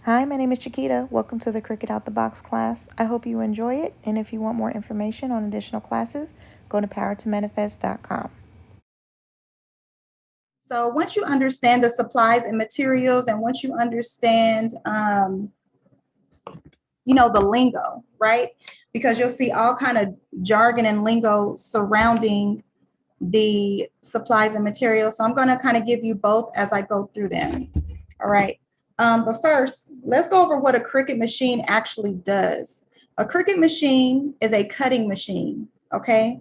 Hi, my name is Chiquita. Welcome to the Cricut Out the Box class. I hope you enjoy it, and if you want more information on additional classes, go to powertomanifest.com. So once you understand the supplies and materials, and once you understand, the lingo, right? Because you'll see all kind of jargon and lingo surrounding the supplies and materials. So I'm going to kind of give you both as I go through them. All right. But first, let's go over what a Cricut machine actually does. A Cricut machine is a cutting machine. Okay.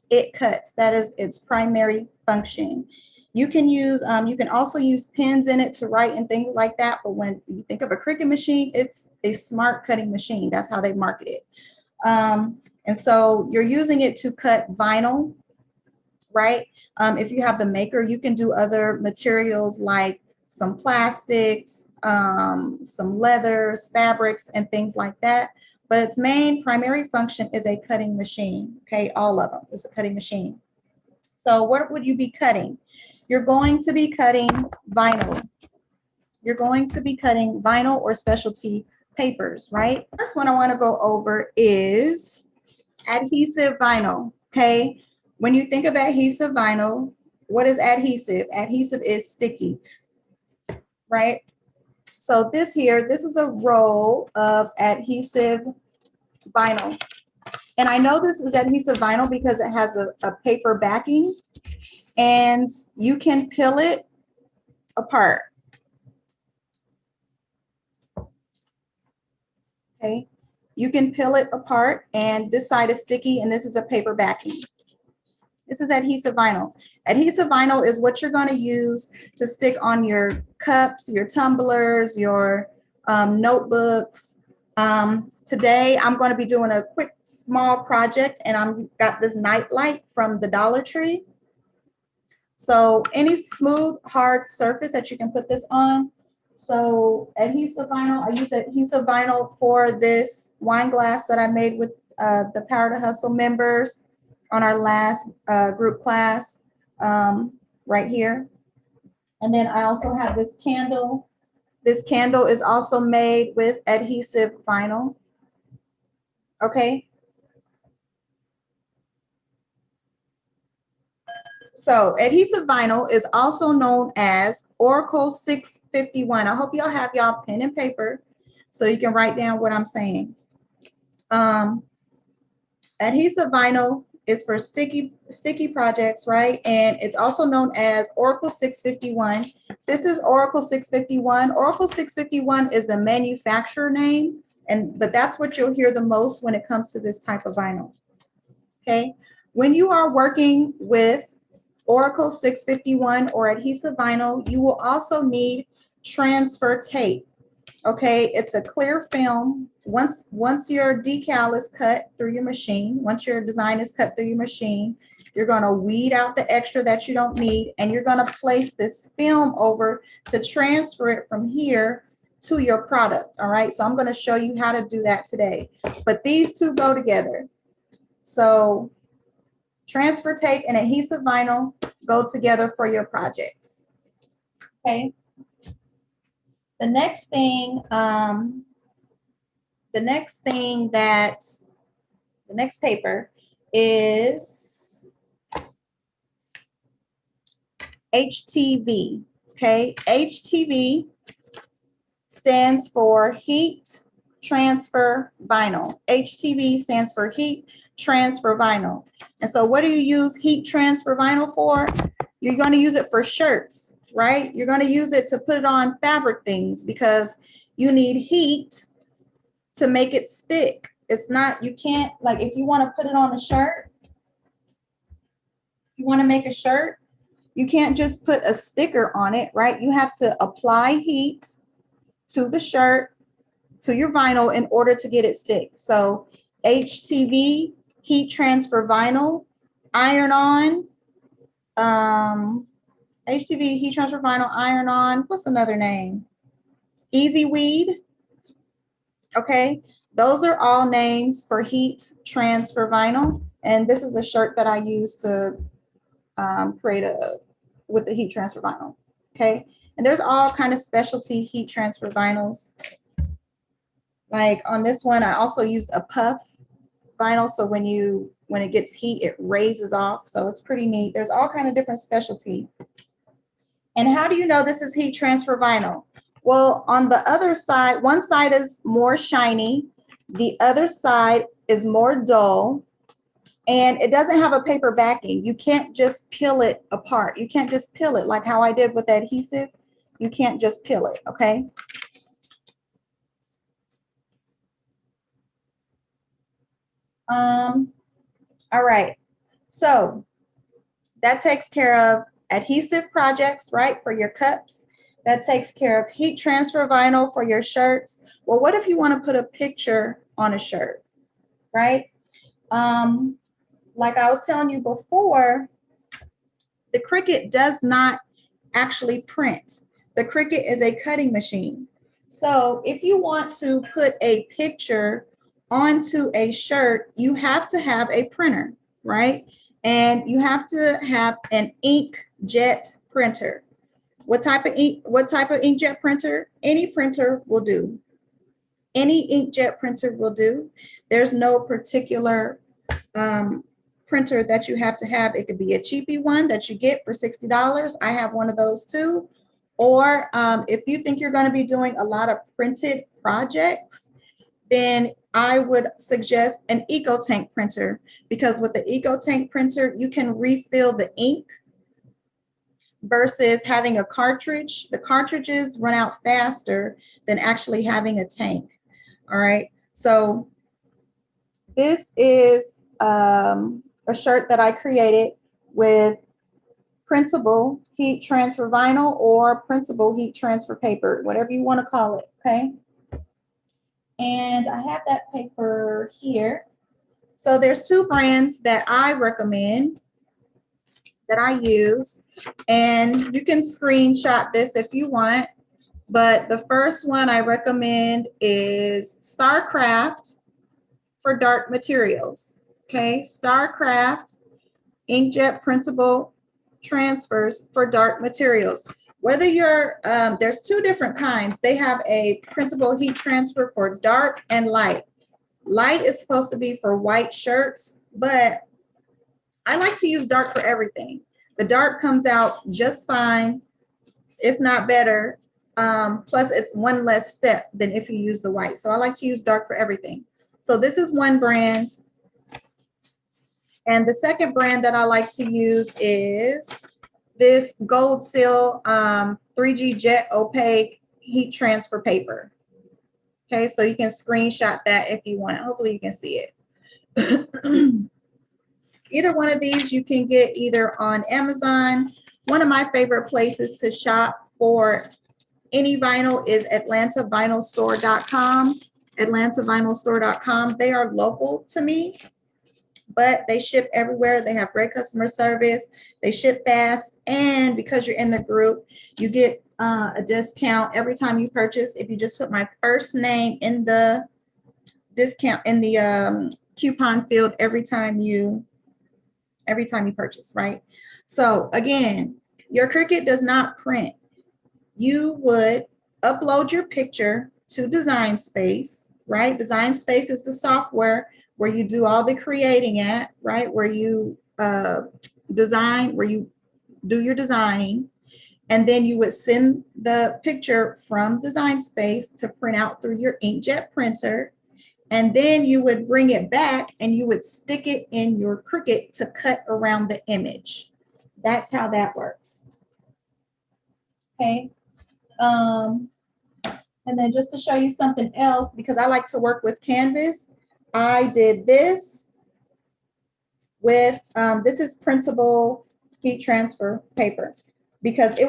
It cuts. That is its primary function. You can also use pens in it to write and things like that. But when you think of a Cricut machine, it's a smart cutting machine. That's how they market it. And so you're using it to cut vinyl, right? If you have the maker, you can do other materials like some plastics, some leathers, fabrics, and things like that. But its main primary function is a cutting machine. Okay, all of them is a cutting machine. So what would you be cutting? You're going to be cutting vinyl. You're going to be cutting vinyl or specialty papers, right? First one I want to go over is adhesive vinyl. Okay, when you think of adhesive vinyl, what is adhesive? Adhesive is sticky, right? So this is a roll of adhesive vinyl. And I know this is adhesive vinyl because it has a paper backing, and you can peel it apart. Okay, you can peel it apart, and this side is sticky, and this is a paper backing. This is adhesive vinyl. Adhesive vinyl is what you're going to use to stick on your cups, your tumblers, your notebooks. Today, I'm going to be doing a quick, small project, and I've got this night light from the Dollar Tree. So any smooth, hard surface that you can put this on. So adhesive vinyl, I use adhesive vinyl for this wine glass that I made with the Power to Hustle members on our last group class right here. And then I also have this candle. This candle is also made with adhesive vinyl. Okay. So adhesive vinyl is also known as Oracle 651. I hope y'all have y'all pen and paper so you can write down what I'm saying. Adhesive vinyl is for sticky projects, right? And it's also known as Oracle 651. This is Oracle 651. Oracle 651 is the manufacturer name, but that's what you'll hear the most when it comes to this type of vinyl. Okay, when you are working with Oracle 651 or adhesive vinyl, you will also need transfer tape. Okay, it's a clear film. Once your decal is cut through your machine, once your design is cut through your machine, you're going to weed out the extra that you don't need, and you're going to place this film over to transfer it from here to your product. All right, so I'm going to show you how to do that today. But these two go together. So transfer tape and adhesive vinyl go together for your projects. Okay. The next paper is HTV. Okay, HTV stands for heat transfer vinyl. HTV stands for heat transfer vinyl. And so what do you use heat transfer vinyl for? You're going to use it for shirts, right? You're going to use it to put it on fabric things because you need heat to make it stick. It's not, you can't, like if you want to put it on a shirt, you want to make a shirt, you can't just put a sticker on it, right? You have to apply heat to the shirt, to your vinyl in order to get it stick. So HTV, heat transfer vinyl, iron on, HTV, heat transfer vinyl, iron on, what's another name? Easy weed. Okay, those are all names for heat transfer vinyl. And this is a shirt that I use to create with the heat transfer vinyl. Okay, And there's all kind of specialty heat transfer vinyls. Like on this one, I also used a puff vinyl. So when it gets heat, it raises off. So it's pretty neat. There's all kind of different specialty. And how do you know this is heat transfer vinyl? Well, on the other side, one side is more shiny. The other side is more dull. And it doesn't have a paper backing. You can't just peel it apart. You can't just peel it like how I did with adhesive. You can't just peel it, okay? All right, so that takes care of adhesive projects, right, for your cups. That takes care of heat transfer vinyl for your shirts. Well, what if you want to put a picture on a shirt, right? Like I was telling you before, the Cricut does not actually print. The Cricut is a cutting machine. So if you want to put a picture onto a shirt, you have to have a printer, right? And you have to have an inkjet printer. What type of inkjet printer? Any printer will do. Any inkjet printer will do. There's no particular printer that you have to have. It could be a cheapy one that you get for $60. I have one of those too. Or if you think you're going to be doing a lot of printed projects, then I would suggest an EcoTank printer, because with the EcoTank printer, you can refill the ink versus having a cartridge. The cartridges run out faster than actually having a tank. All right. So this is a shirt that I created with printable heat transfer vinyl or printable heat transfer paper, whatever you want to call it, okay? And I have that paper here. So there's two brands that I recommend that I use, and you can screenshot this if you want, but the first one I recommend is Starcraft for dark materials, okay? Starcraft inkjet printable transfers for dark materials. Whether you're, there's two different kinds. They have a printable heat transfer for dark and light. Light is supposed to be for white shirts, but I like to use dark for everything. The dark comes out just fine, if not better. Plus it's one less step than if you use the white. So I like to use dark for everything. So this is one brand. And the second brand that I like to use is this Gold Seal 3G Jet Opaque Heat Transfer Paper. Okay, so you can screenshot that if you want. Hopefully you can see it. Either one of these you can get either on Amazon. One of my favorite places to shop for any vinyl is AtlantaVinylStore.com. AtlantaVinylStore.com. They are local to me, but they ship everywhere. They have great customer service. They ship fast. And because you're in the group, you get a discount every time you purchase. If you just put my first name in the discount, in the coupon field every time you purchase, right? So again, your Cricut does not print. You would upload your picture to Design Space, right? Design Space is the software where you do all the creating at, right? Where you design, where you do your designing. And then you would send the picture from Design Space to print out through your inkjet printer. And then you would bring it back and you would stick it in your Cricut to cut around the image. That's how that works. Okay. And then just to show you something else, because I like to work with canvas, I did this with, this is printable heat transfer paper, because you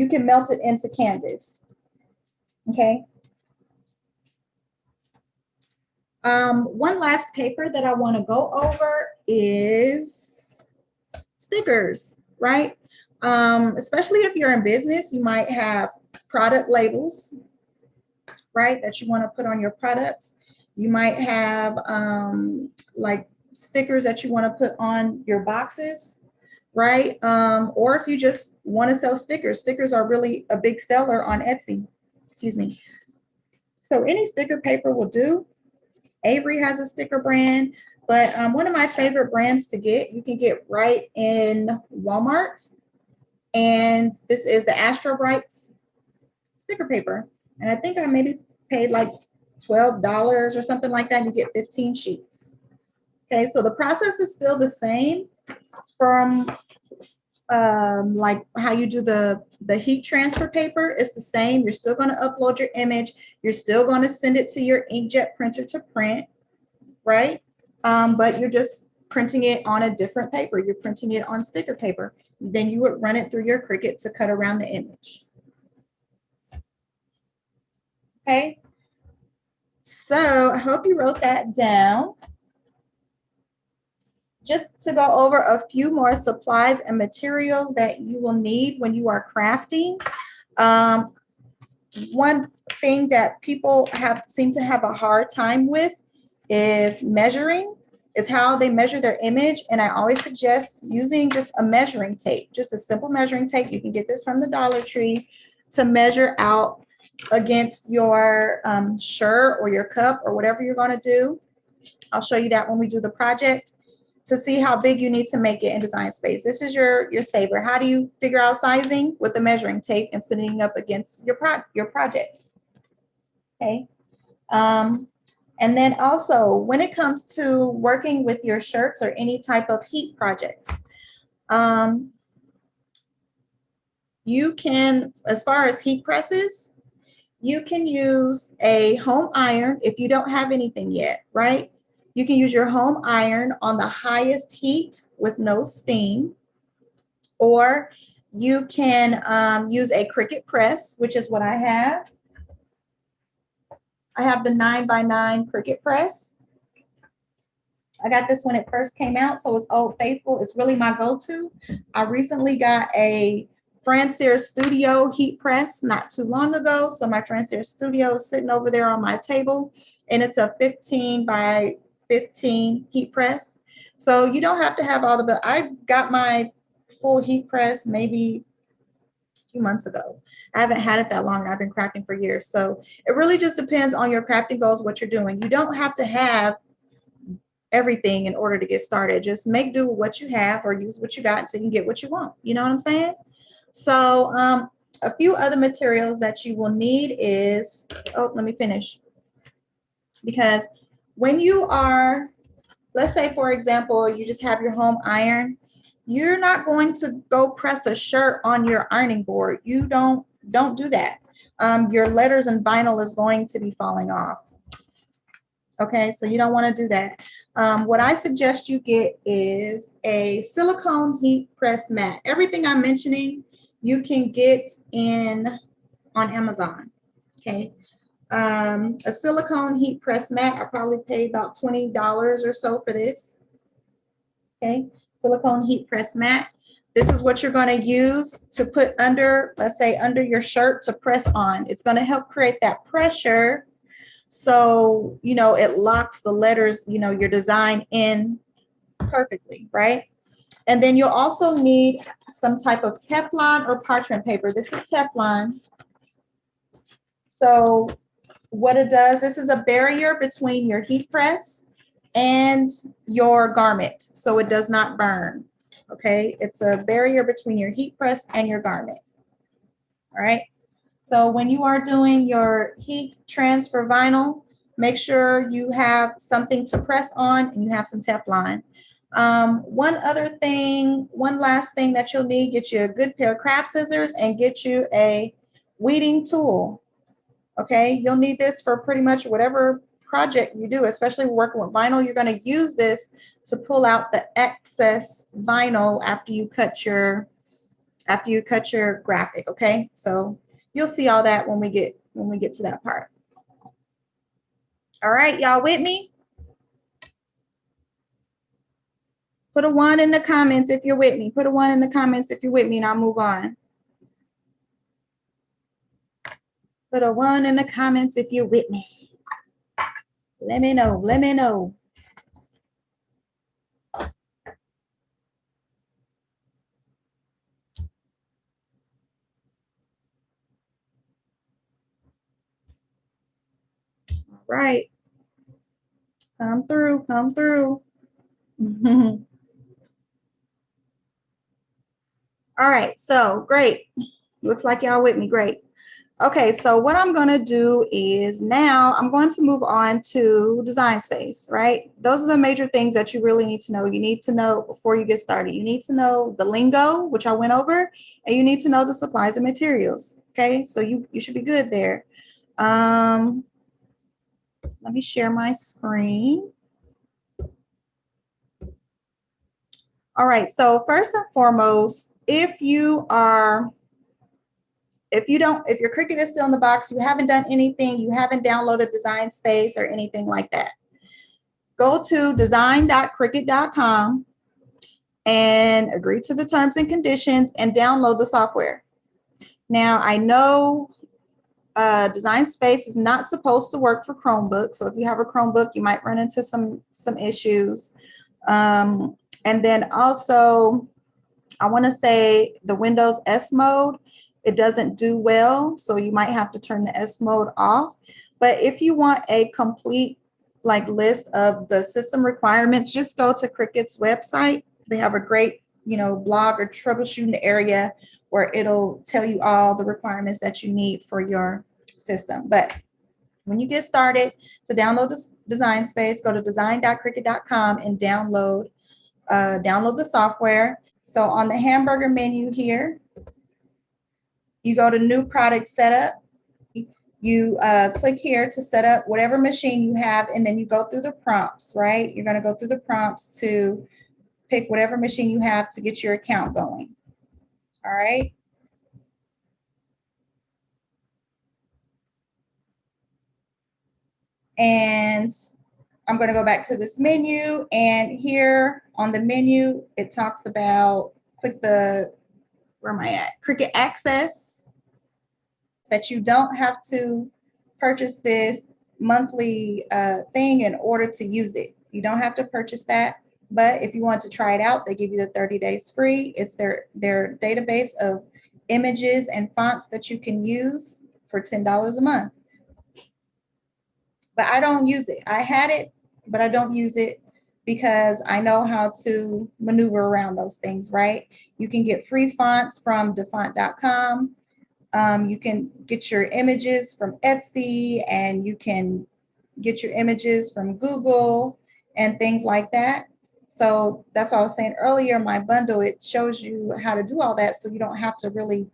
can melt it into canvas. Okay. One last paper that I want to go over is stickers, right? Especially if you're in business, you might have product labels, right, that you want to put on your products. You might have like stickers that you want to put on your boxes. right? Or if you just want to sell stickers, stickers are really a big seller on Etsy. Excuse me. So any sticker paper will do. Avery has a sticker brand, but one of my favorite brands to get, you can get right in Walmart. And this is the Astro Brights sticker paper. And I think I maybe paid like $12 or something like that. And you get 15 sheets. Okay, so the process is still the same from like how you do the heat transfer paper. It's the same. You're still going to upload your image. You're still going to send it to your inkjet printer to print, right? But you're just printing it on a different paper. You're printing it on sticker paper. Then you would run it through your Cricut to cut around the image. Okay, so I hope you wrote that down. Just to go over a few more supplies and materials that you will need when you are crafting. One thing that people seem to have a hard time with is measuring, is how they measure their image. And I always suggest using just a measuring tape, just a simple measuring tape. You can get this from the Dollar Tree to measure out against your shirt or your cup or whatever you're going to do. I'll show you that when we do the project to see how big you need to make it in Design Space. This is your saver. How do you figure out sizing? With the measuring tape and putting it up against your project. Okay. And then also, when it comes to working with your shirts or any type of heat projects, you can, as far as heat presses, you can use a home iron if you don't have anything yet, right? You can use your home iron on the highest heat with no steam, or you can use a Cricut press, which is what I have. I have the 9x9 Cricut press. I got this when it first came out, so it's Old Faithful. It's really my go-to. I recently got a Francier Studio heat press not too long ago. So my Francier Studio is sitting over there on my table, and it's a 15x15 heat press. So you don't have to have all the, I got my full heat press maybe a few months ago. I haven't had it that long. I've been crafting for years. So it really just depends on your crafting goals, what you're doing. You don't have to have everything in order to get started. Just make do with what you have or use what you got until you can get what you want. You know what I'm saying? So a few other materials that you will need is, oh, let me finish. Because when you are, let's say, for example, you just have your home iron, you're not going to go press a shirt on your ironing board. You don't do that. Your letters and vinyl is going to be falling off. Okay, so you don't want to do that. What I suggest you get is a silicone heat press mat. Everything I'm mentioning, you can get on Amazon. Okay, a silicone heat press mat, I probably paid about $20 or so for this. Okay, silicone heat press mat. This is what you're going to use to put under, let's say, under your shirt to press on. It's going to help create that pressure. So, you know, it locks the letters, you know, your design in perfectly, right? And then you'll also need some type of Teflon or parchment paper. This is Teflon. So what it does, this is a barrier between your heat press and your garment, so it does not burn. Okay, it's a barrier between your heat press and your garment. All right. So when you are doing your heat transfer vinyl, make sure you have something to press on and you have some Teflon. One last thing that you'll need, get you a good pair of craft scissors and get you a weeding tool. Okay, you'll need this for pretty much whatever project you do, especially working with vinyl. You're going to use this to pull out the excess vinyl after you cut your graphic. Okay, so you'll see all that when we get to that part. All right, y'all with me? Put a 1 in the comments if you're with me. Put a 1 in the comments if you're with me, and I'll move on. Put a 1 in the comments if you're with me. Let me know. Let me know. Right. Come through, come through. All right, so great. Looks like y'all with me, great. Okay, so what I'm gonna do is now I'm going to move on to design space, right? Those are the major things that you really need to know. You need to know before you get started. You need to know the lingo, which I went over, and you need to know the supplies and materials, okay? So you should be good there. Let me share my screen. All right, so first and foremost, if your Cricut is still in the box, you haven't done anything, you haven't downloaded Design Space or anything like that, go to design.cricut.com and agree to the terms and conditions and download the software. Now, I know Design Space is not supposed to work for Chromebook, so if you have a Chromebook, you might run into some issues. And then also, I want to say the Windows S mode, it doesn't do well, so you might have to turn the S mode off. But if you want a complete list of the system requirements, just go to Cricut's website. They have a great, blog or troubleshooting area where it'll tell you all the requirements that you need for your system. But when you get started, to download this Design Space, go to design.cricut.com and download the software. So on the hamburger menu here, you go to new product setup. You click here to set up whatever machine you have, and then you go through the prompts, right? You're going to go through the prompts to pick whatever machine you have to get your account going. All right. And I'm going to go back to this menu, and here on the menu, it talks about, click the, where am I at? Cricut Access, that you don't have to purchase this monthly thing in order to use it. You don't have to purchase that, but if you want to try it out, they give you the 30 days free. It's their database of images and fonts that you can use for $10 a month. But I don't use it. I had it, but I don't use it because I know how to maneuver around those things, right? You can get free fonts from defont.com. You can get your images from Etsy, and you can get your images from Google and things like that. So that's what I was saying earlier, my bundle, it shows you how to do all that, so you don't have to really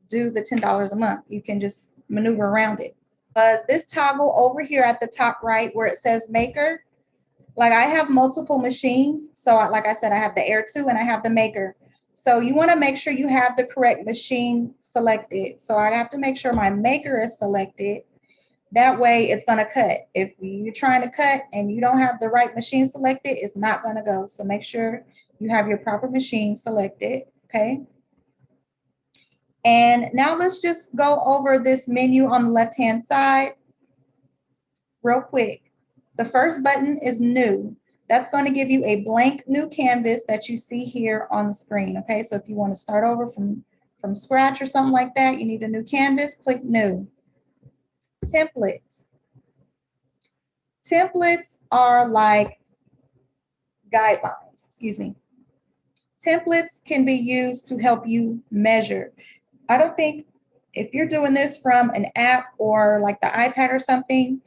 do the $10 a month. You can just maneuver around it. This toggle over here at the top right where it says maker, I have multiple machines. So like I said, I have the Air 2 and I have the maker. So you want to make sure you have the correct machine selected. So I have to make sure my maker is selected. That way it's going to cut. If you're trying to cut and you don't have the right machine selected, it's not going to go. So make sure you have your proper machine selected. Okay. And now let's just go over this menu on the left-hand side real quick. The first button is new. That's going to give you a blank new canvas that you see here on the screen. Okay, so if you want to start over from scratch or something like that, you need a new canvas, click new. Templates. Templates are like guidelines, excuse me. Templates can be used to help you measure. I don't think if you're doing this from an app or like the iPad or something,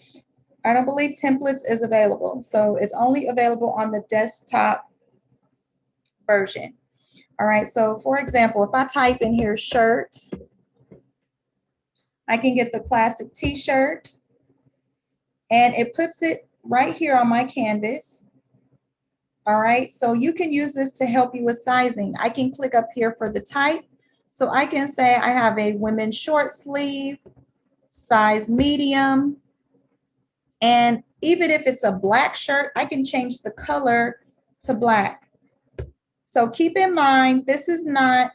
I don't believe templates is available. So it's only available on the desktop version. All right, so for example, if I type in here shirt, I can get the classic t-shirt, and it puts it right here on my canvas. All right, so you can use this to help you with sizing. I can click up here for the type. So I can say I have a women's short sleeve, size medium, and even if it's a black shirt, I can change the color to black. So keep in mind, this is not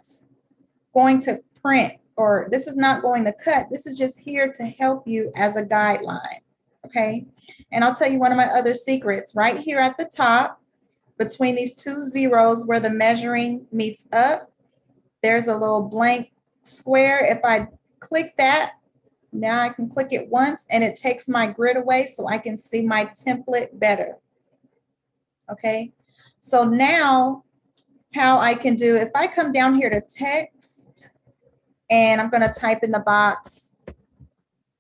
going to print, or this is not going to cut. This is just here to help you as a guideline, okay? And I'll tell you one of my other secrets. Right here at the top, between these two zeros where the measuring meets up, there's a little blank square. If I click that, Now I can click it once and it takes my grid away so I can see my template better. Okay, so now how I can do, if I come down here to text and I'm going to type in the box,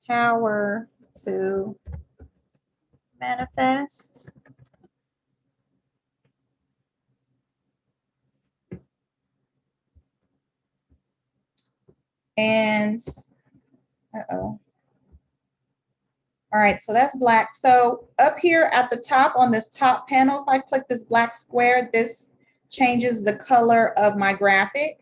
power to manifest. And, uh-oh. All right, so that's black. So up here at the top on this top panel, if I click this black square, this changes the color of my graphic.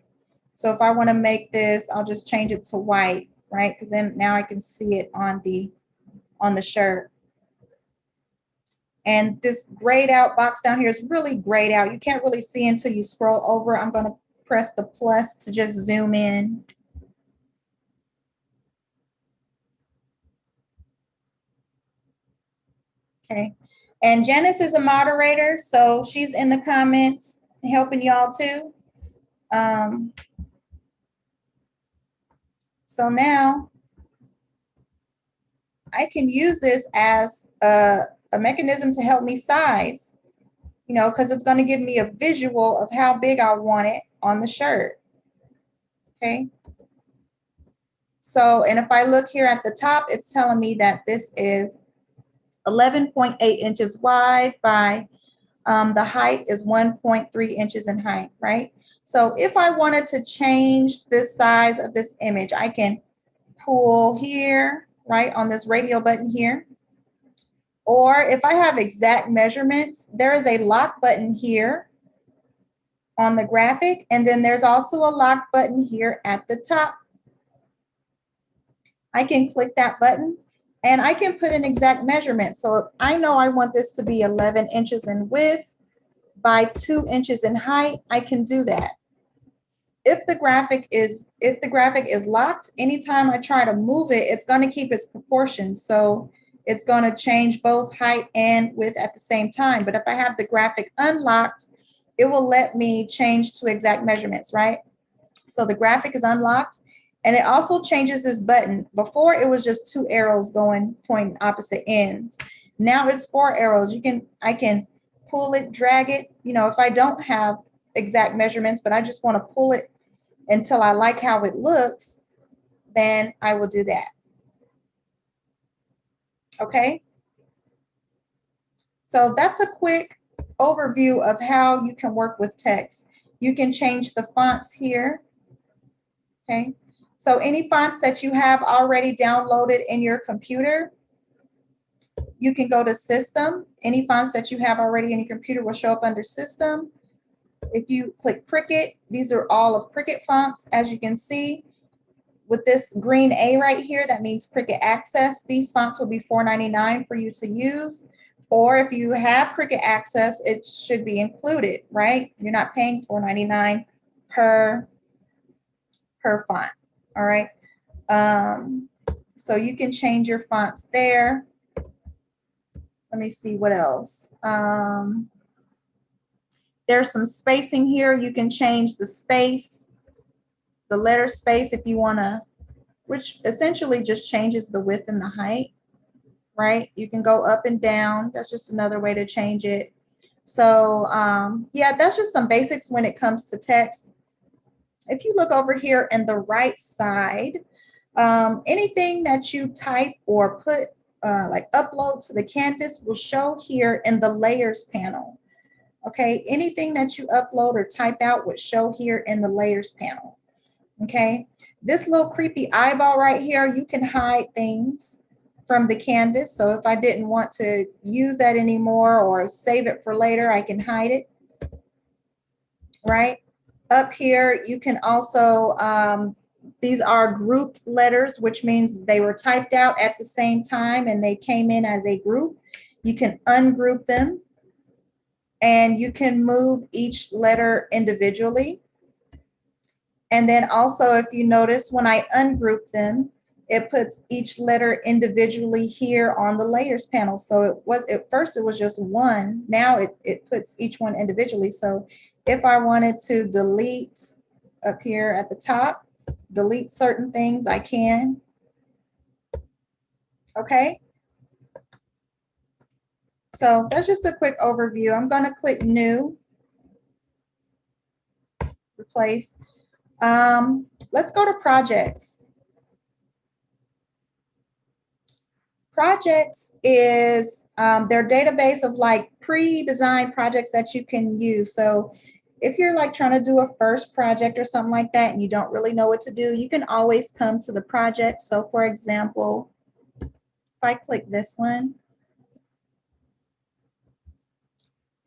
So if I want to make this, I'll just change it to white, right? Because then now I can see it on the shirt. And this grayed out box down here is really grayed out. You can't really see until you scroll over. I'm going to press the plus to just zoom in. Okay. And Janice is a moderator, so she's in the comments helping y'all too. So now I can use this as a mechanism to help me size, you know, because it's going to give me a visual of how big I want it on the shirt. Okay. So, and if I look here at the top, it's telling me that this is 11.8 inches wide by the height is 1.3 inches in height, right? So if I wanted to change this size of this image, I can pull here, right, on this radio button here. Or if I have exact measurements, there is a lock button here on the graphic, and then there's also a lock button here at the top. I can click that button and I can put an exact measurement. So if I know I want this to be 11 inches in width by 2 inches in height, I can do that. If the graphic is locked, anytime I try to move it, it's going to keep its proportions. So it's going to change both height and width at the same time. But if I have the graphic unlocked, it will let me change to exact measurements, right? So the graphic is unlocked. And it also changes this button. Before it was just 2 arrows pointing opposite ends. Now it's 4 arrows. I can pull it, drag it. You know, if I don't have exact measurements, but I just want to pull it until I like how it looks, then I will do that. Okay. So that's a quick overview of how you can work with text. You can change the fonts here. Okay. So any fonts that you have already downloaded in your computer, you can go to System. Any fonts that you have already in your computer will show up under System. If you click Cricut, these are all of Cricut fonts. As you can see, with this green A right here, that means Cricut Access. These fonts will be $4.99 for you to use. Or if you have Cricut Access, it should be included, right? You're not paying $4.99 per font. All right. So you can change your fonts there. Let me see what else. There's some spacing here. You can change the space, the letter space if you want to, which essentially just changes the width and the height, right? You can go up and down. That's just another way to change it. So yeah, that's just some basics when it comes to text. If you look over here in the right side, anything that you type or put like upload to the canvas will show here in the layers panel. Okay, anything that you upload or type out would show here in the layers panel. Okay, this little creepy eyeball right here, you can hide things from the canvas. So if I didn't want to use that anymore or save it for later, I can hide it. Right up here, you can also, these are grouped letters, which means they were typed out at the same time and they came in as a group. You can ungroup them and you can move each letter individually. And then also, if you notice, when I ungroup them, it puts each letter individually here on the layers panel. So at first it was just one. Now it puts each one individually. So if I wanted to delete up here at the top, delete certain things, I can. Okay. So that's just a quick overview. I'm going to click new, replace. Let's go to projects. Projects is their database of like pre-designed projects that you can use. So if you're like trying to do a first project or something like that and you don't really know what to do, you can always come to the project. So for example, if I click this one,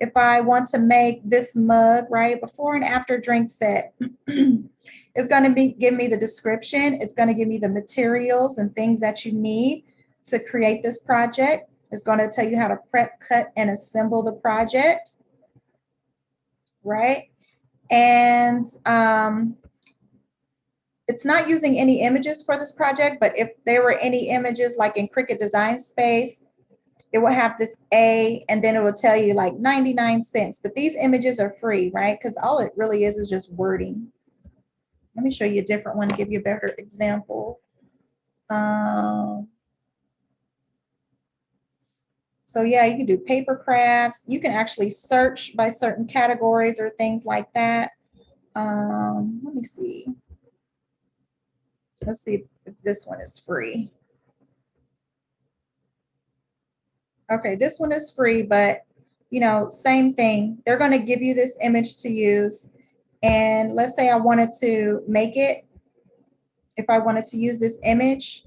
if I want to make this mug, right, before and after drink set, it's going to give me the description. It's going to give me the materials and things that you need to create this project. It's going to tell you how to prep, cut, and assemble the project, right? And it's not using any images for this project, but if there were any images like in Cricut Design Space, it will have this A, and then it will tell you like 99 cents. But these images are free, right? Because all it really is just wording. Let me show you a different one to give you a better example. So yeah, you can do paper crafts. You can actually search by certain categories or things like that. Let me see. Let's see if this one is free. Okay, this one is free, but you know, same thing. They're going to give you this image to use. And let's say I wanted to make it. If I wanted to use this image,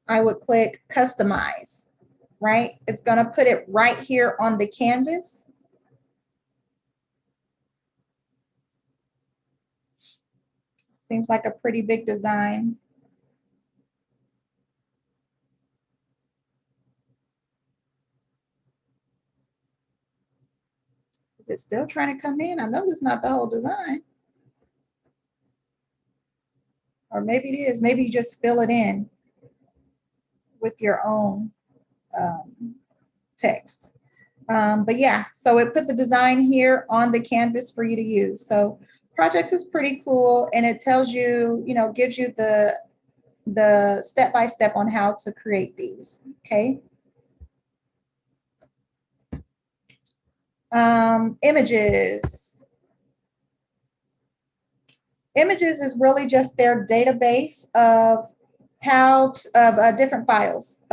I would click customize, right? It's going to put it right here on the canvas. Seems like a pretty big design. Is it still trying to come in? I know this is not the whole design. Or maybe it is. Maybe you just fill it in with your own text. But yeah, so it put the design here on the canvas for you to use. So projects is pretty cool, and it tells you, you know, gives you the step-by-step on how to create these. Okay. Images. Images is really just their database of different files.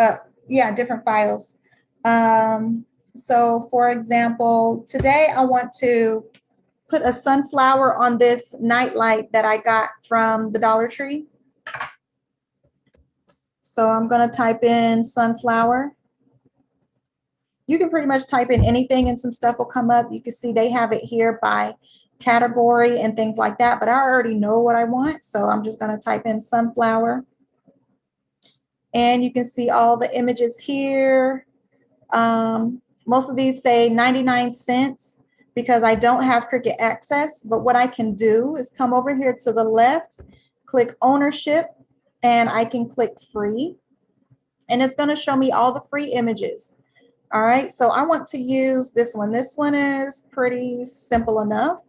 Different files. So for example, today I want to put a sunflower on this nightlight that I got from the Dollar Tree. So I'm going to type in sunflower. You can pretty much type in anything and some stuff will come up. You can see they have it here by category and things like that, but I already know what I want. So I'm just going to type in sunflower. And you can see all the images here. Most of these say 99 cents because I don't have Cricut access. But what I can do is come over here to the left, click ownership, and I can click free. And it's going to show me all the free images. All right, so I want to use this one. This one is pretty simple enough.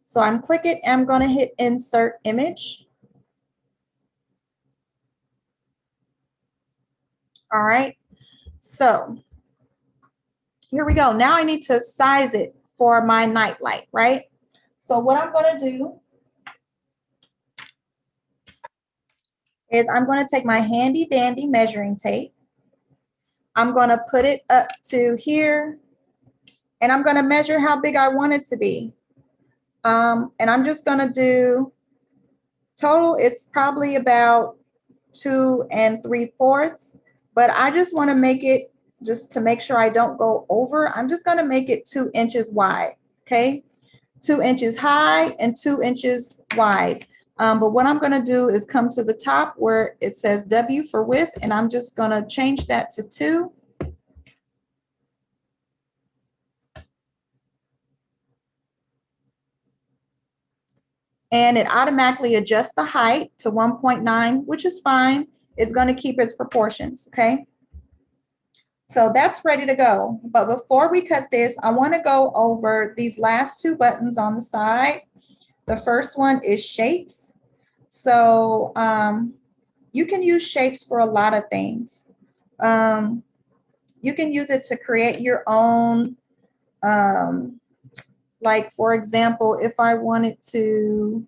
So I'm clicking, I'm going to hit insert image. All right, so here we go. Now I need to size it for my nightlight, right? So what I'm going to do is I'm going to take my handy dandy measuring tape. I'm going to put it up to here, and I'm going to measure how big I want it to be. And I'm just going to do total. It's probably about 2 3/4, but I just want to make it, just to make sure I don't go over, I'm just going to make it 2 inches wide. Okay, 2 inches high and 2 inches wide. But what I'm going to do is come to the top where it says W for width, and I'm just going to change that to 2. And it automatically adjusts the height to 1.9, which is fine. It's going to keep its proportions, okay? So that's ready to go. But before we cut this, I want to go over these last 2 buttons on the side. The first one is shapes. So You can use shapes for a lot of things. You can use it to create your own, like for example, if I wanted to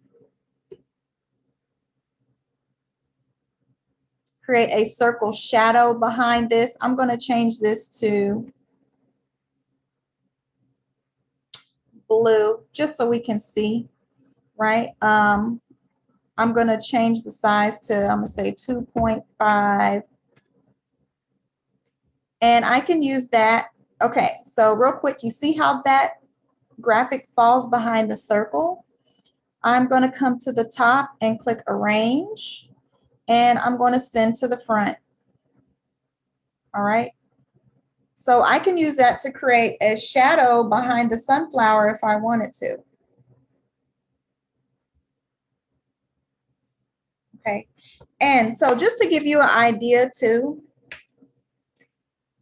create a circle shadow behind this, I'm going to change this to blue just so we can see, right? I'm going to change the size to, I'm going to say 2.5. And I can use that. Okay, so real quick, you see how that graphic falls behind the circle? I'm going to come to the top and click Arrange, and I'm going to send to the front. All right. So I can use that to create a shadow behind the sunflower if I wanted to. Okay. And so just to give you an idea too,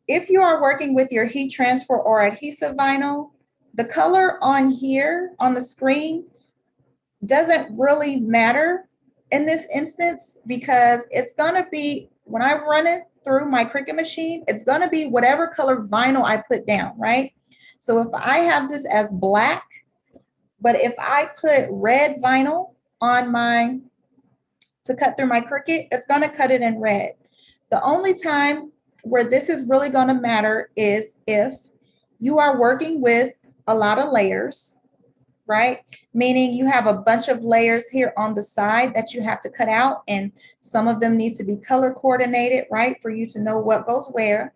if you are working with your heat transfer or adhesive vinyl, the color on here on the screen doesn't really matter in this instance, because it's going to be, when I run it through my Cricut machine, it's going to be whatever color vinyl I put down, right? So if I have this as black, but if I put red vinyl on my, to cut through my Cricut, it's going to cut it in red. The only time where this is really going to matter is if you are working with a lot of layers, right? Meaning you have a bunch of layers here on the side that you have to cut out, and some of them need to be color coordinated, right? For you to know what goes where.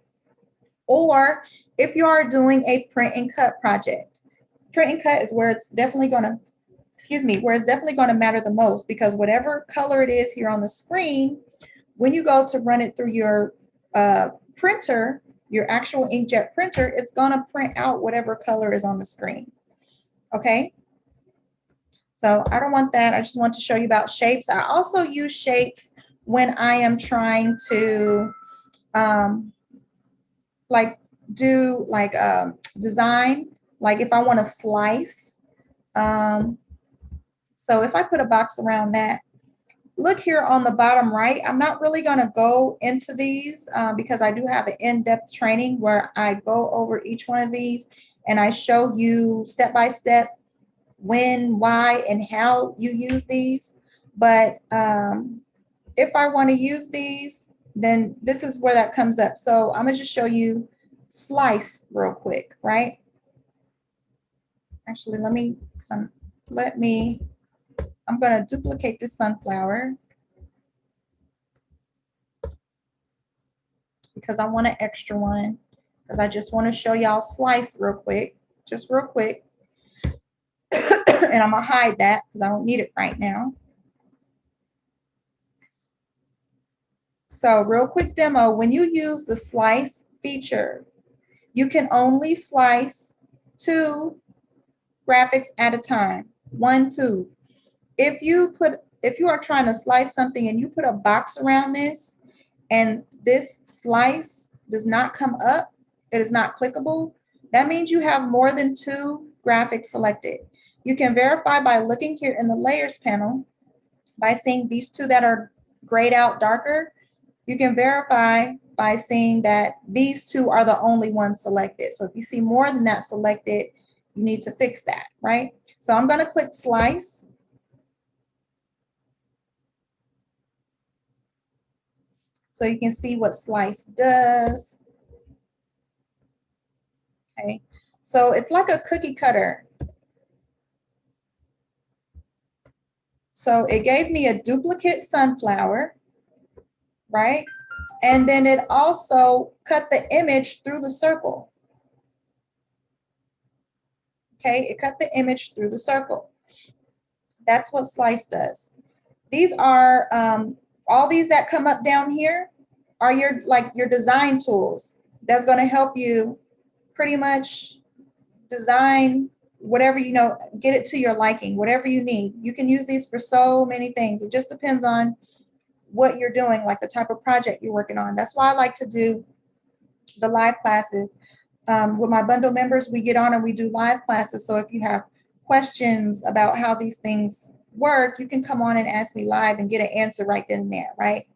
Or if you are doing a print and cut project. Print and cut is where it's definitely going to, where it's definitely going to matter the most, because whatever color it is here on the screen, when you go to run it through your printer, your actual inkjet printer, it's going to print out whatever color is on the screen. Okay. So I don't want that. I just want to show you about shapes. I also use shapes when I am trying to like do like design, like if I want to slice. So if I put a box around that, look here on the bottom right, I'm not really going to go into these because I do have an in-depth training where I go over each one of these and I show you step by step when, why, and how you use these. But if I want to use these, then this is where that comes up. So I'm gonna just show you slice real quick, right? Actually, I'm gonna duplicate this sunflower because I want an extra one, because I just want to show y'all slice real quick, just real quick. And I'm gonna hide that because I don't need it right now. So real quick demo, when you use the slice feature, you can only slice 2 graphics at a time, 1, 2. If you are trying to slice something and you put a box around this and this slice does not come up, it is not clickable, that means you have more than 2 graphics selected. You can verify by looking here in the layers panel by seeing these 2 that are grayed out darker. You can verify by seeing that these 2 are the only ones selected. So if you see more than that selected, you need to fix that, right? So I'm going to click slice. So you can see what slice does. Okay, so it's like a cookie cutter. So it gave me a duplicate sunflower, right? And then it also cut the image through the circle. Okay, it cut the image through the circle. That's what slice does. These are, all these that come up down here are your design tools. That's going to help you pretty much design whatever, get it to your liking, whatever you need. You can use these for so many things. It just depends on what you're doing, like the type of project you're working on. That's why I like to do the live classes. With my bundle members, we get on and we do live classes. So if you have questions about how these things work, you can come on and ask me live and get an answer right then and there, right?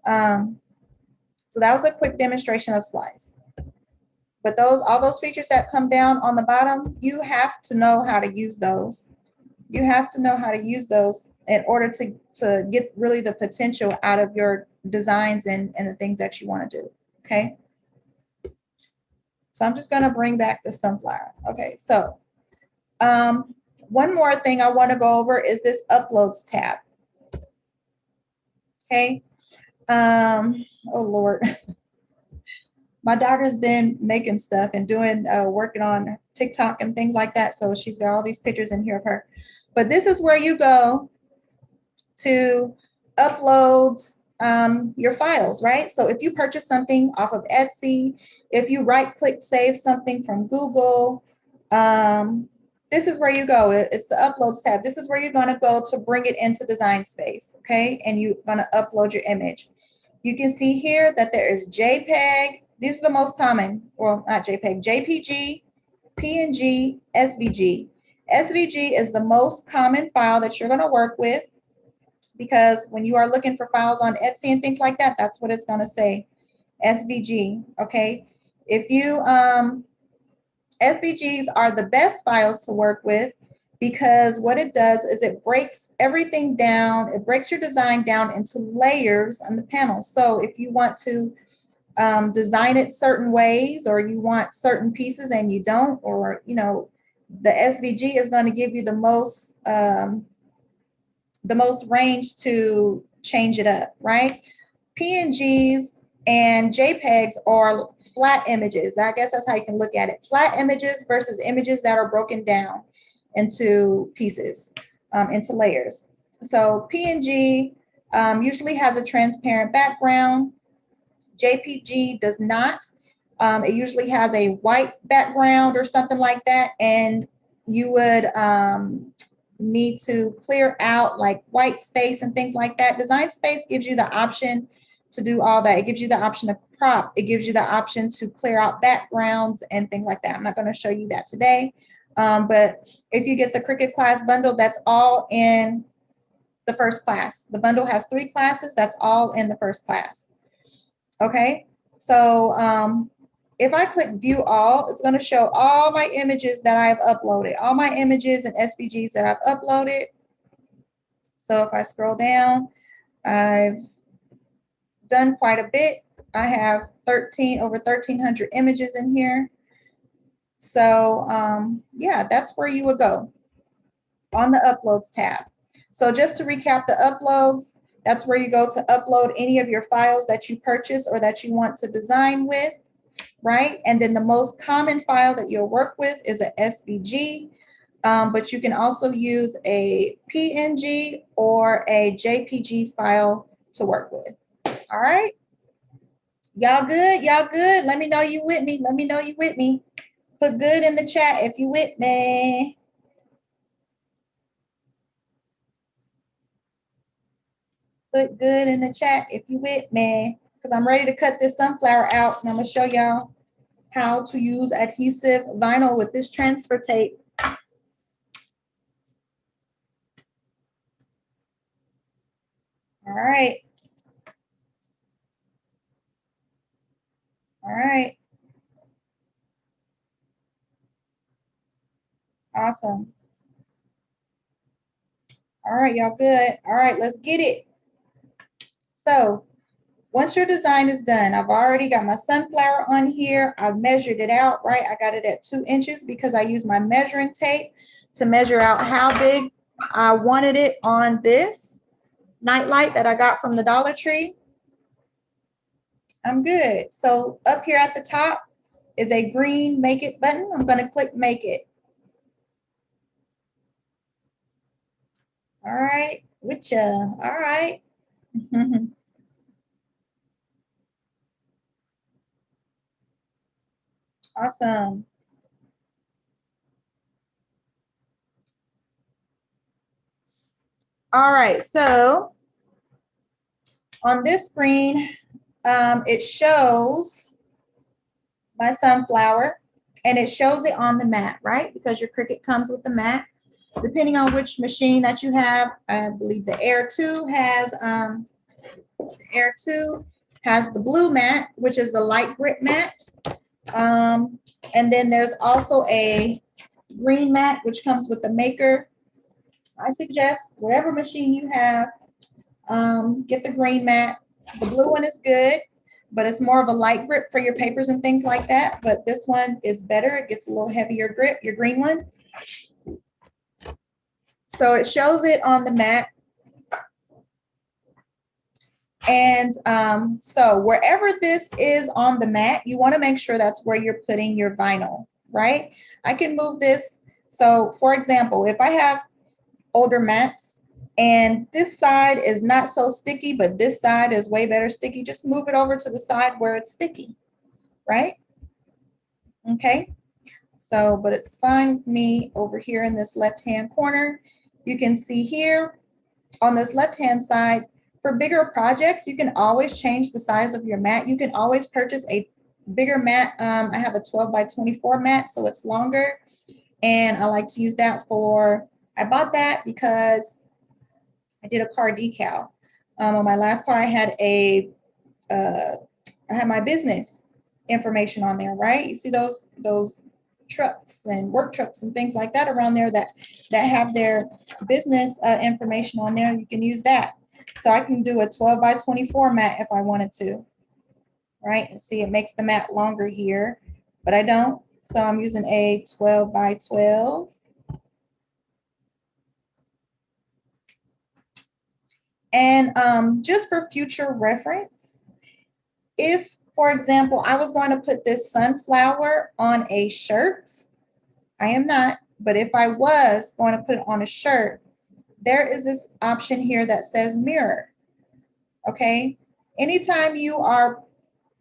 So that was a quick demonstration of slice. But all those features that come down on the bottom, you have to know how to use those. You have to know how to use those in order to get really the potential out of your designs and the things that you want to do, okay? So I'm just going to bring back the sunflower. Okay, so one more thing I want to go over is this Uploads tab. Okay. Oh, Lord. My daughter's been making stuff and doing, working on TikTok and things like that. So she's got all these pictures in here of her. But this is where you go to upload your files, right? So if you purchase something off of Etsy, if you right-click save something from Google, this is where you go. It's the Uploads tab. This is where you're going to go to bring it into Design Space, okay? And you're going to upload your image. You can see here that there is JPEG. These are the most common, well, not JPEG, JPG, PNG, SVG. SVG is the most common file that you're going to work with, because when you are looking for files on Etsy and things like that, that's what it's going to say, SVG, okay? If you, SVGs are the best files to work with, because what it does is it breaks everything down. It breaks your design down into layers on the panel. So if you want to design it certain ways, or you want certain pieces and you don't, or, you know, the SVG is going to give you the most range to change it up, right? PNGs and JPEGs are flat images. I guess that's how you can look at it. Flat images versus images that are broken down into pieces, into layers. So PNG usually has a transparent background. JPG does not. It usually has a white background or something like that, and you would need to clear out like white space and things like that. Design Space gives you the option to do all that. It gives you the option to crop. It gives you the option to clear out backgrounds and things like that. I'm not going to show you that today. But if you get the Cricut class bundle, that's all in the first class. The bundle has 3 classes. That's all in the first class. Okay. So if I click view all, it's going to show all my images that I've uploaded, all my images and SVGs that I've uploaded. So if I scroll down, I've done quite a bit. I have over 1,300 images in here. So yeah, that's where you would go on the Uploads tab. So just to recap the uploads, that's where you go to upload any of your files that you purchase or that you want to design with, right? And then the most common file that you'll work with is a SVG, but you can also use a PNG or a JPG file to work with. All right. Y'all good? Y'all good? Let me know you with me. Let me know you with me. Put good in the chat if you with me. Put good in the chat if you with me, because I'm ready to cut this sunflower out, and I'm going to show y'all how to use adhesive vinyl with this transfer tape. All right. All right. Awesome. All right, y'all good. All right, let's get it. So once your design is done, I've already got my sunflower on here. I've measured it out, right? I got it at 2 inches because I used my measuring tape to measure out how big I wanted it on this nightlight that I got from the Dollar Tree. I'm good. So up here at the top is a green Make It button. I'm going to click Make It. All right, with ya. All right. Awesome. All right, so on this screen, it shows my sunflower, and it shows it on the mat, right? Because your Cricut comes with the mat. Depending on which machine that you have, I believe the Air 2 has Air 2 has the blue mat, which is the light grip mat. And then there's also a green mat, which comes with the maker. I suggest whatever machine you have, get the green mat. The blue one is good, but it's more of a light grip for your papers and things like that. But this one is better. It gets a little heavier grip, your green one. So it shows it on the mat. And so wherever this is on the mat, you want to make sure that's where you're putting your vinyl, right? I can move this. So for example, if I have older mats and this side is not so sticky, but this side is way better sticky, just move it over to the side where it's sticky, right? Okay. So, but it's fine with me over here in this left-hand corner. You can see here on this left-hand side, for bigger projects, you can always change the size of your mat. You can always purchase a bigger mat. I have a 12 by 24 mat, so it's longer. And I like to use that for, I bought that because I did a car decal. On my last car, I had I had my business information on there, right? You see those trucks and work trucks and things like that around there that have their business information on there. You can use that. So I can do a 12 by 24 mat if I wanted to, right? And see, it makes the mat longer here, but I don't. So I'm using a 12 by 12. And just for future reference, if, for example, I was going to put this sunflower on a shirt, I am not, but if I was going to put it on a shirt, there is this option here that says mirror, okay? Anytime you are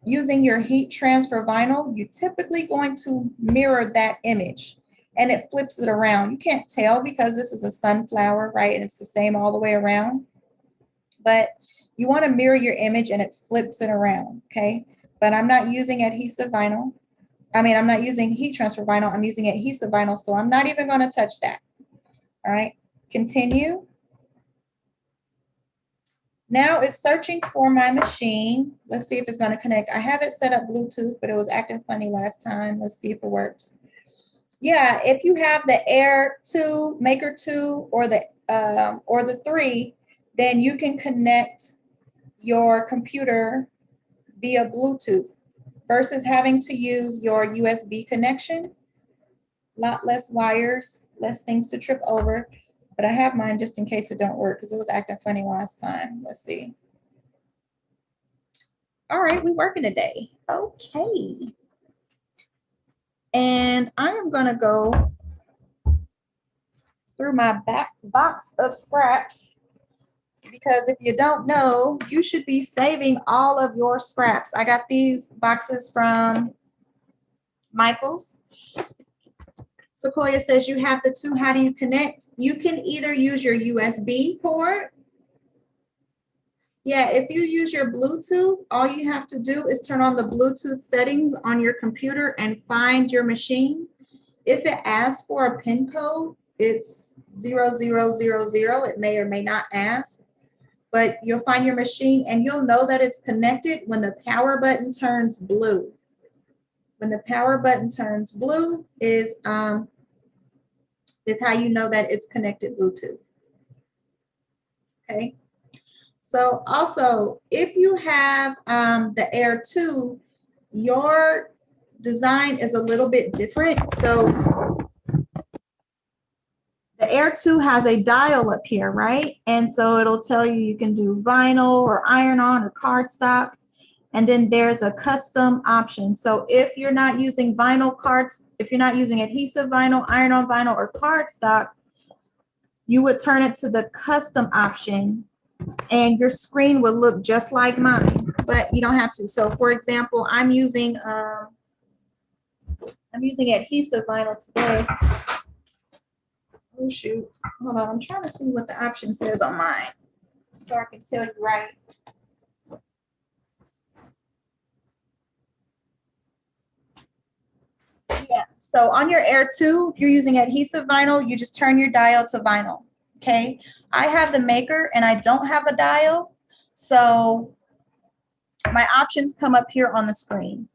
using your heat transfer vinyl, you're typically going to mirror that image and it flips it around. You can't tell because this is a sunflower, right? And it's the same all the way around, but you want to mirror your image and it flips it around, okay? But I'm not using adhesive vinyl. I'm not using heat transfer vinyl, I'm using adhesive vinyl, so I'm not even going to touch that, all right? Continue. Now it's searching for my machine. Let's see if it's going to connect. I have it set up Bluetooth, but it was acting funny last time. Let's see if it works. Yeah, if you have the Air 2, Maker 2, or the 3, then you can connect your computer via Bluetooth versus having to use your USB connection. A lot less wires, less things to trip over. But I have mine just in case it don't work because it was acting funny last time. Let's see. All right, we working today. Okay. And I am gonna go through my back box of scraps because if you don't know, you should be saving all of your scraps. I got these boxes from Michael's. Sequoia says you have the 2. How do you connect? You can either use your USB port. Yeah, if you use your Bluetooth, all you have to do is turn on the Bluetooth settings on your computer and find your machine. If it asks for a PIN code, it's 0000. It may or may not ask, but you'll find your machine and you'll know that it's connected when the power button turns blue. When the power button turns blue is how you know that it's connected Bluetooth. Okay. So also, if you have the Air 2, your design is a little bit different. So the Air 2 has a dial up here, right? And so it'll tell you you can do vinyl or iron-on or cardstock. And then there's a custom option. So if you're not using vinyl cards, if you're not using adhesive vinyl, iron-on vinyl, or cardstock, you would turn it to the custom option and your screen will look just like mine, but you don't have to. So for example, I'm using adhesive vinyl today. Oh shoot, hold on, I'm trying to see what the option says on mine so I can tell you right. Yeah, so on your Air 2, if you're using adhesive vinyl, you just turn your dial to vinyl, okay? I have the Maker and I don't have a dial, So my options come up here on the screen.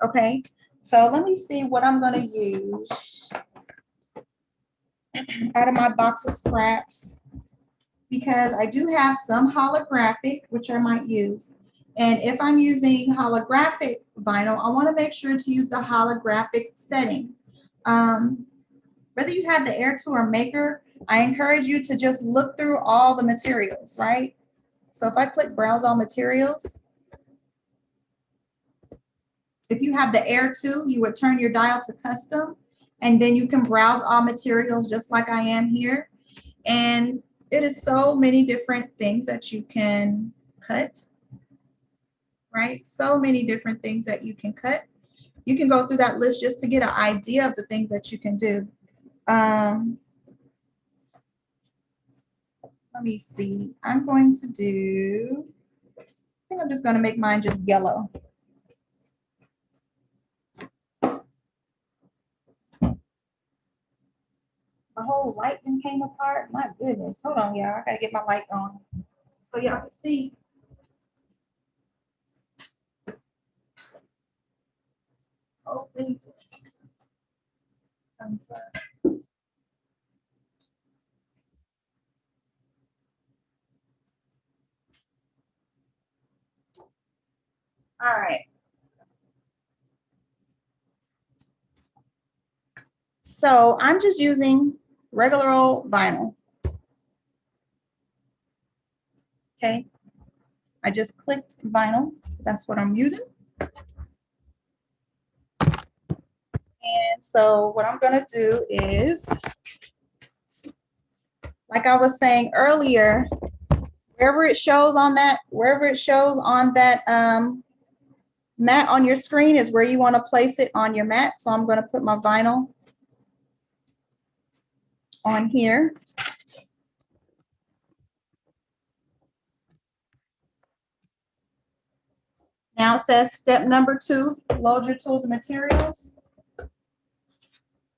Okay, so let me see what I'm going to use out of my box of scraps, because I do have some holographic, which I might use. And if I'm using holographic vinyl, I want to make sure to use the holographic setting. Whether you have the Air 2 or Maker, I encourage you to just look through all the materials, right? So if I click Browse All Materials, if you have the Air 2, you would turn your dial to Custom, and then you can browse all materials just like I am here. And it is so many different things that you can cut, right? So many different things that you can cut. You can go through that list just to get an idea of the things that you can do. Let me see. I'm going to do, I think I'm just going to make mine just yellow. The whole light then came apart. My goodness. Hold on, y'all. I got to get my light on so y'all can see. Oh, goodness. All right. So I'm just using regular old vinyl. Okay. I just clicked vinyl because that's what I'm using. And so what I'm going to do is, like I was saying earlier, wherever it shows on that mat on your screen is where you want to place it on your mat. So I'm going to put my vinyl on here. Now it says step number 2, load your tools and materials.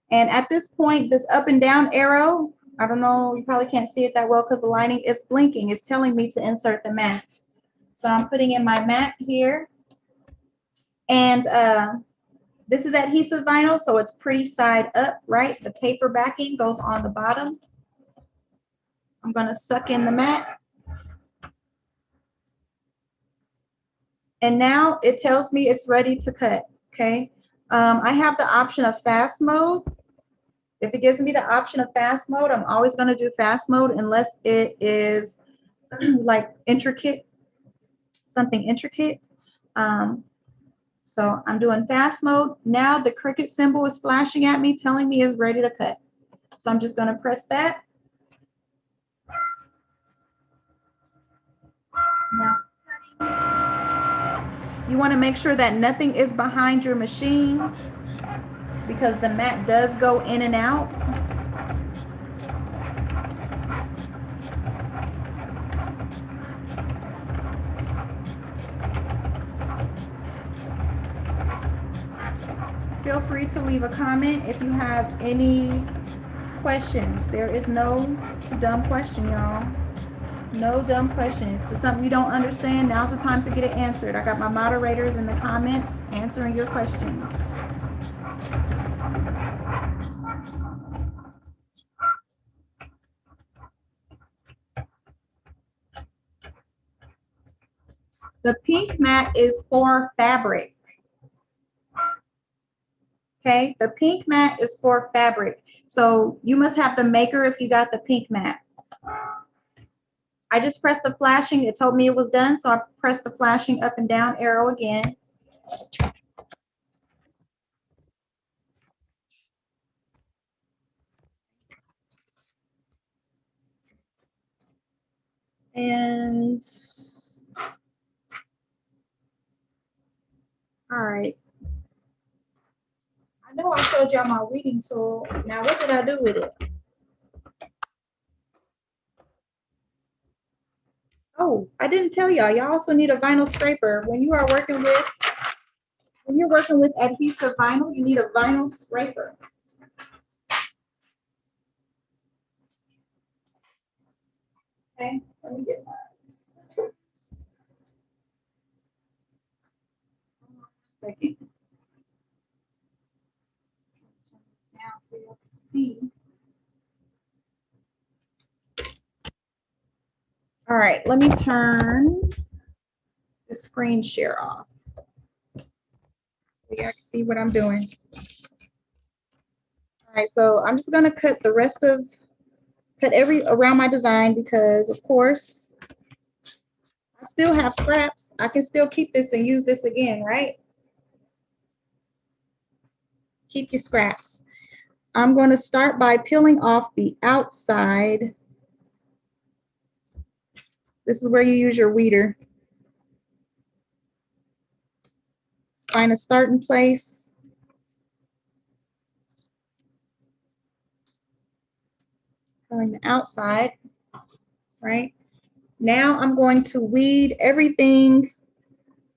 And at this point, this up and down arrow, I don't know, you probably can't see it that well because the lining is blinking. It's telling me to insert the mat. So I'm putting in my mat here. And this is adhesive vinyl, so it's pretty side up, right? The paper backing goes on the bottom. I'm going to suck in the mat. And now it tells me it's ready to cut, okay? I have the option of fast mode. If it gives me the option of fast mode, I'm always going to do fast mode unless it is like intricate, something intricate. So I'm doing fast mode. Now the Cricut symbol is flashing at me, telling me it's ready to cut. So I'm just going to press that. Now, you want to make sure that nothing is behind your machine because the mat does go in and out. Feel free to leave a comment if you have any questions. There is no dumb question, y'all. No dumb question. If it's something you don't understand, now's the time to get it answered. I got my moderators in the comments answering your questions. The pink mat is for fabric. Okay, the pink mat is for fabric. So you must have the Maker if you got the pink mat. I just pressed the flashing. It told me it was done, so I pressed the flashing up and down arrow again. And all right. I know I showed y'all my weeding tool. Now, what did I do with it? Oh, I didn't tell y'all. Y'all also need a vinyl scraper. When you're working with adhesive vinyl, you need a vinyl scraper. Okay, let me get my second. Now so you can see. All right, let me turn the screen share off so you can see what I'm doing. All right, so I'm just gonna cut the rest of, cut every around my design because of course I still have scraps. I can still keep this and use this again, right? Keep your scraps. I'm going to start by peeling off the outside. This is where you use your weeder. Find a starting place. Peeling the outside, right? Now I'm going to weed everything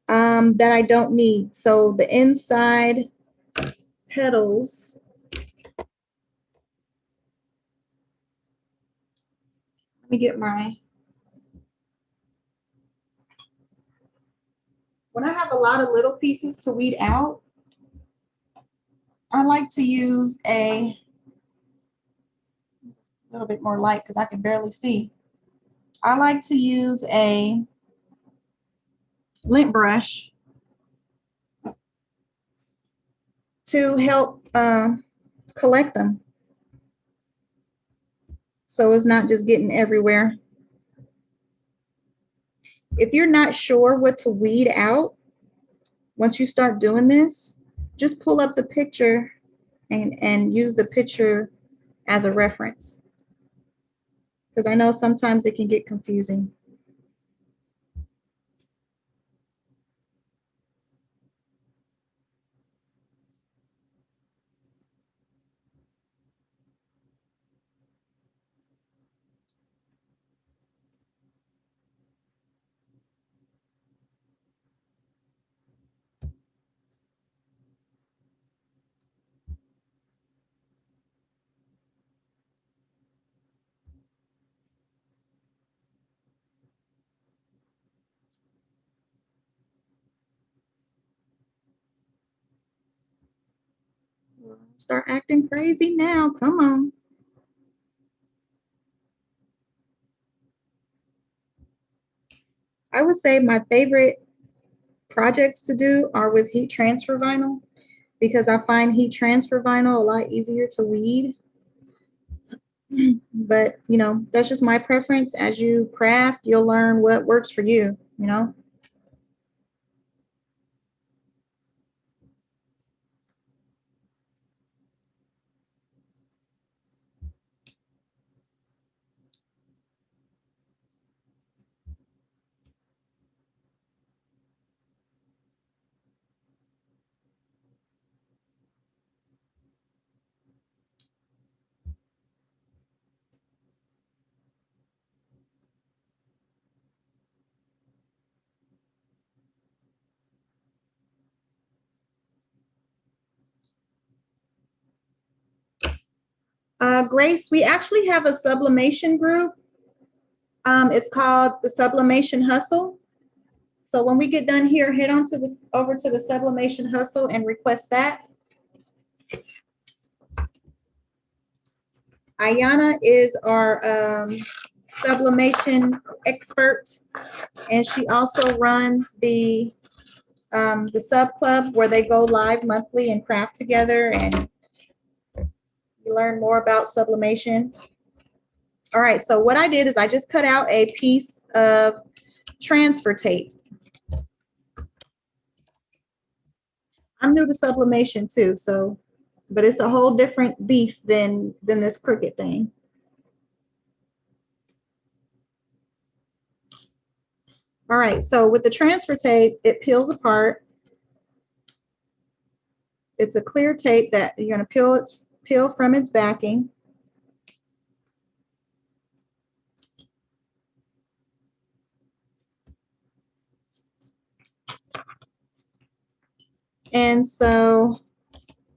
that I don't need. So the inside petals. Let me get my, when I have a lot of little pieces to weed out, I like to use a little bit more light because I can barely see. I like to use a lint brush to help collect them. So it's not just getting everywhere. If you're not sure what to weed out, once you start doing this, just pull up the picture and use the picture as a reference. Because I know sometimes it can get confusing. Start acting crazy now. Come on. I would say my favorite projects to do are with heat transfer vinyl because I find heat transfer vinyl a lot easier to weed. But, you know, that's just my preference. As you craft, you'll learn what works for you, you know? Grace, we actually have a sublimation group. It's called the Sublimation Hustle. So when we get done here, head on to this over to the Sublimation Hustle and request that. Ayana is our sublimation expert, and she also runs the sub club where they go live monthly and craft together, and you learn more about sublimation. All right, so what I did is I just cut out a piece of transfer tape. I'm new to sublimation too, so, but it's a whole different beast than this Cricut thing. All right, so with the transfer tape, it peels apart. It's a clear tape that you're going to peel from its backing. And so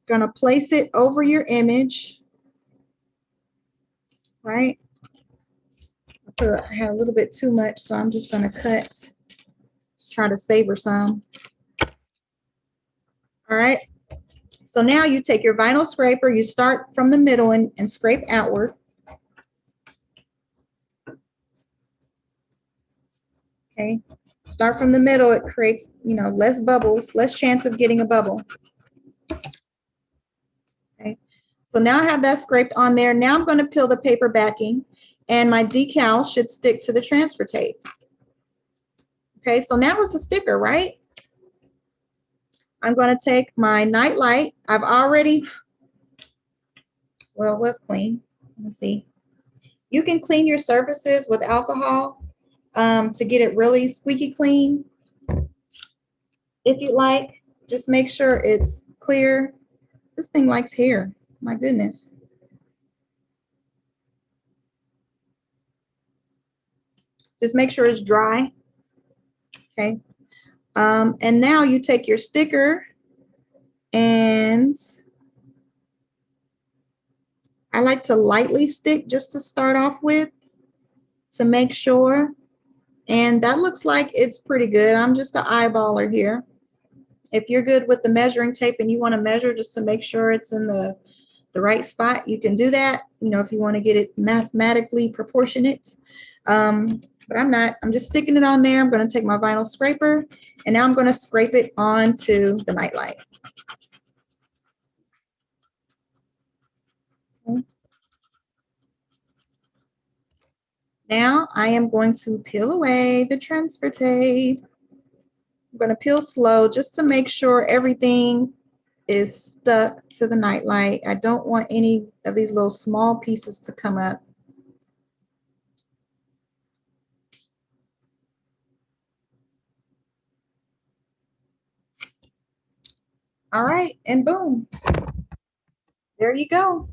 going to place it over your image, right? I had a little bit too much, so I'm just going to cut to try to savor some. All right. So now you take your vinyl scraper, you start from the middle and scrape outward. Okay. Start from the middle. It creates, you know, less bubbles, less chance of getting a bubble. Okay. So now I have that scraped on there. Now I'm going to peel the paper backing, and my decal should stick to the transfer tape. Okay. So now it's a sticker, right? I'm going to take my night light. I've already, well, it was clean. Let me see. You can clean your surfaces with alcohol to get it really squeaky clean. If you like, just make sure it's clear. This thing likes hair. My goodness. Just make sure it's dry. Okay. And now you take your sticker, and I like to lightly stick just to start off with to make sure. And that looks like it's pretty good. I'm just an eyeballer here. If you're good with the measuring tape and you want to measure just to make sure it's in the right spot, you can do that. You know, if you want to get it mathematically proportionate. But I'm not. I'm just sticking it on there. I'm going to take my vinyl scraper, and now I'm going to scrape it onto the nightlight. Okay. Now I am going to peel away the transfer tape. I'm going to peel slow just to make sure everything is stuck to the nightlight. I don't want any of these little small pieces to come up. All right, and boom. There you go.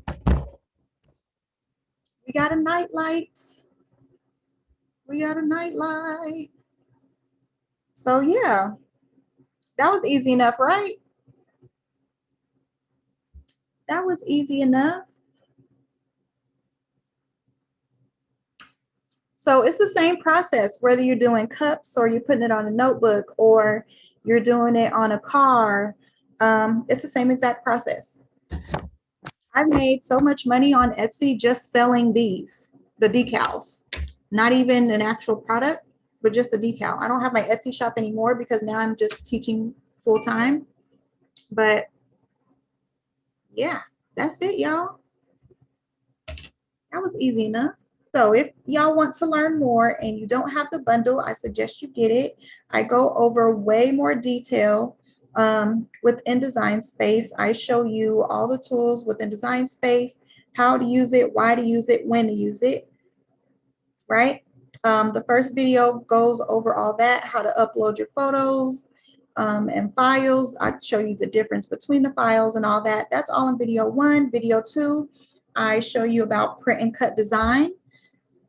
We got a nightlight. We got a nightlight. So yeah, that was easy enough, right? That was easy enough. So it's the same process, whether you're doing cups or you're putting it on a notebook or you're doing it on a car. It's the same exact process. I've made so much money on Etsy just selling these, the decals, not even an actual product, but just the decal. I don't have my Etsy shop anymore because now I'm just teaching full time. But yeah, that's it, y'all. That was easy enough. So if y'all want to learn more and you don't have the bundle, I suggest you get it. I go over way more detail within Design Space. I show you all the tools within Design Space, how to use it, why to use it, when to use it, right? The first video goes over all that, how to upload your photos and files. I show you the difference between the files and all that. That's all in video 1. Video 2, I show you about print and cut design.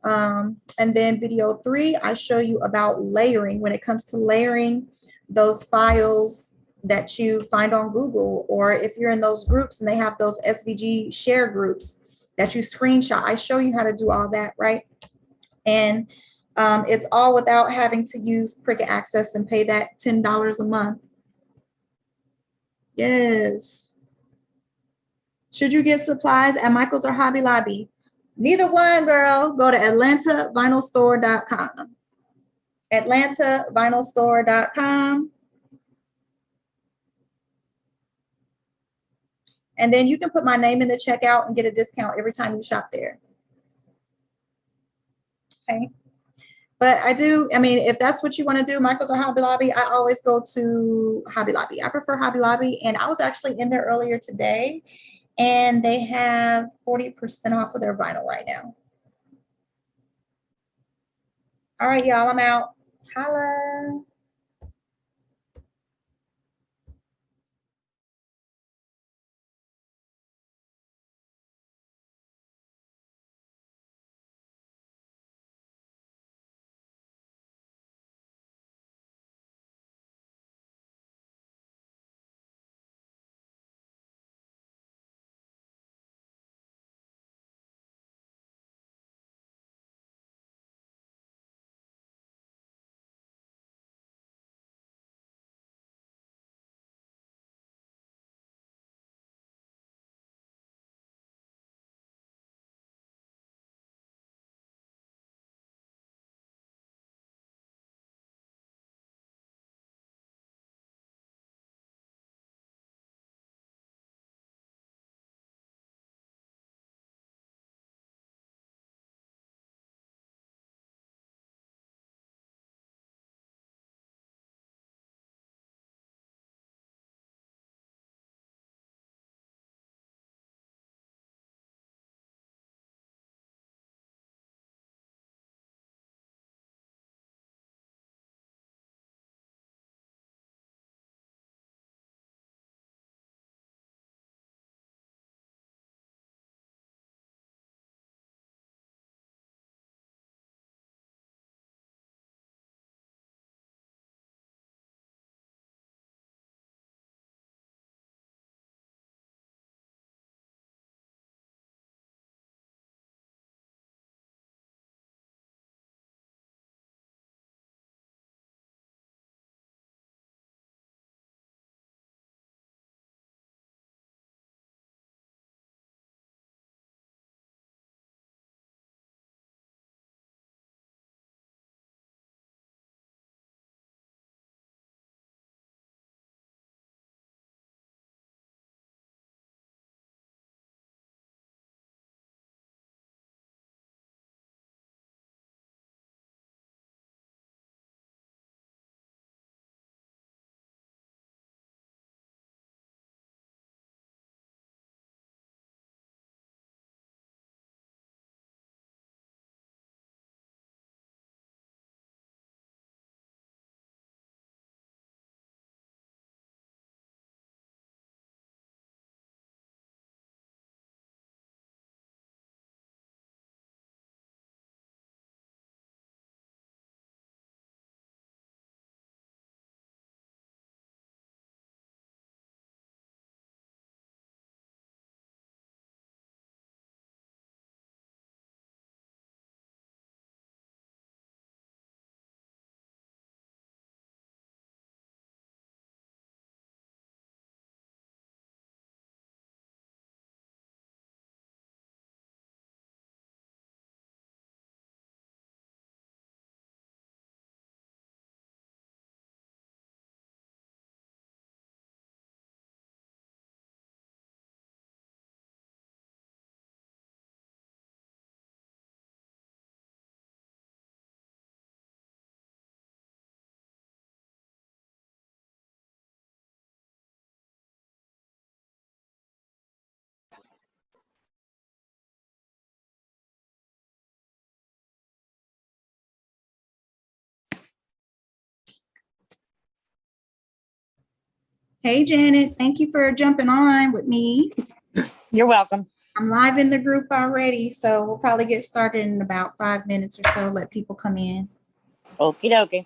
And then video 3, I show you about layering when it comes to layering those files that you find on Google, or if you're in those groups and they have those SVG share groups that you screenshot. I show you how to do all that, right? And it's all without having to use Cricut Access and pay that $10 a month. Yes. Should you get supplies at Michael's or Hobby Lobby? Neither one, girl. Go to AtlantaVinylStore.com. AtlantaVinylStore.com. And then you can put my name in the checkout and get a discount every time you shop there. Okay. But I mean, if that's what you want to do, Michael's or Hobby Lobby, I always go to Hobby Lobby. I prefer Hobby Lobby. And I was actually in there earlier today, and they have 40% off of their vinyl right now. All right, y'all, I'm out. Holla. Hey, Janet, thank you for jumping on with me. You're welcome. I'm live in the group already, so we'll probably get started in about 5 minutes or so, let people come in. Okie dokie.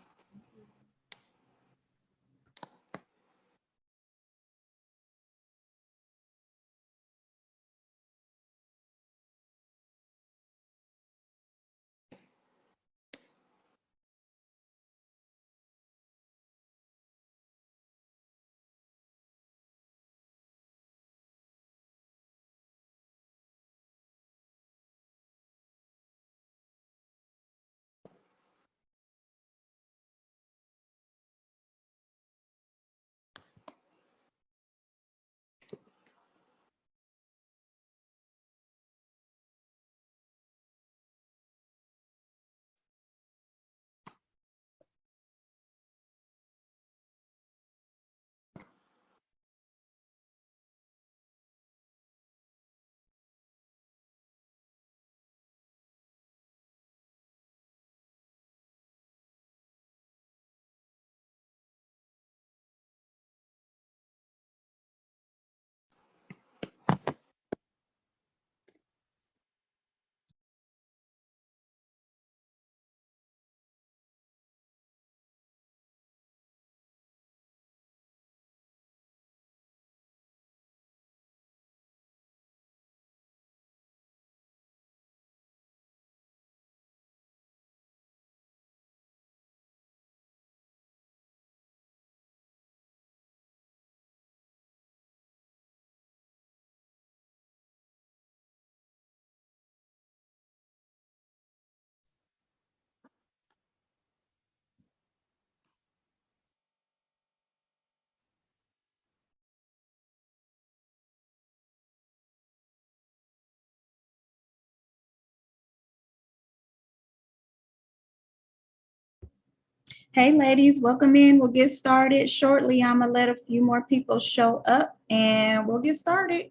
Hey, ladies, welcome in. We'll get started shortly. I'm going to let a few more people show up and we'll get started.